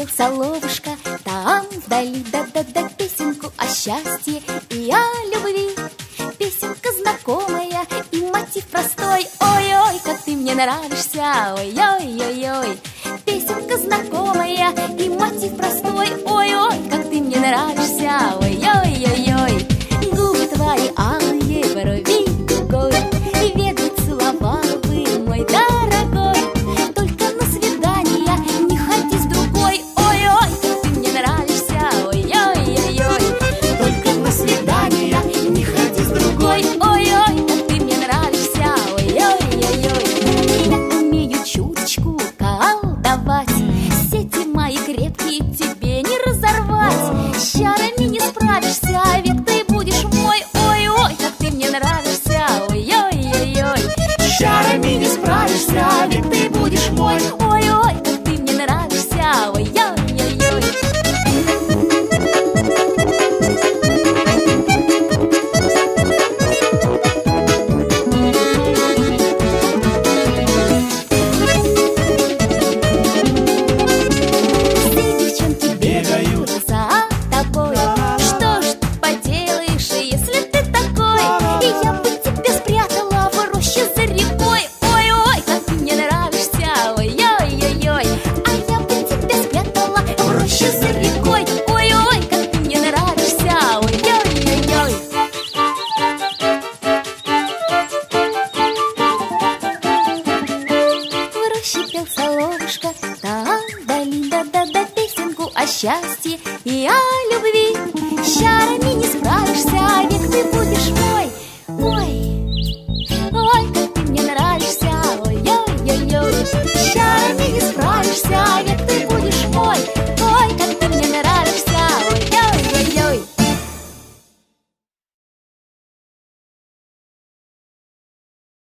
пел соловушка, там вдали да-да-да песенку о счастье и о любви. Песенка знакомая и мотив простой. Ой-ой, как ты мне нравишься, ой-ой-ой-ой. Песенка знакомая и мотив простой. Ой-ой, как ты мне нравишься, ой-ой-ой-ой. Губы твои алые, брови дугой, и ветви целовал бы, мой дорогой. Только на свидание не ходи с другой. Ой-ой, как ты мне нравишься, ой-ой-ой-ой. Только на свидание не ходи с другой. Ой-ой, как ты мне нравишься, ой-ой-ой-ой. Я умею чуточку колдовать, сети мои крепкие тебе не разорвать. С чарами не справишься, век ты будешь мой. Ой-ой, как ты мне нравишься, ой-ой-ой-ой. С чарами не справишься, век ты будешь мой. Ой-ой, как ты мне нравишься, ой-ой-ой-ой. Пел соловушка, там вдали да-да-да песенку о счастье и о любви.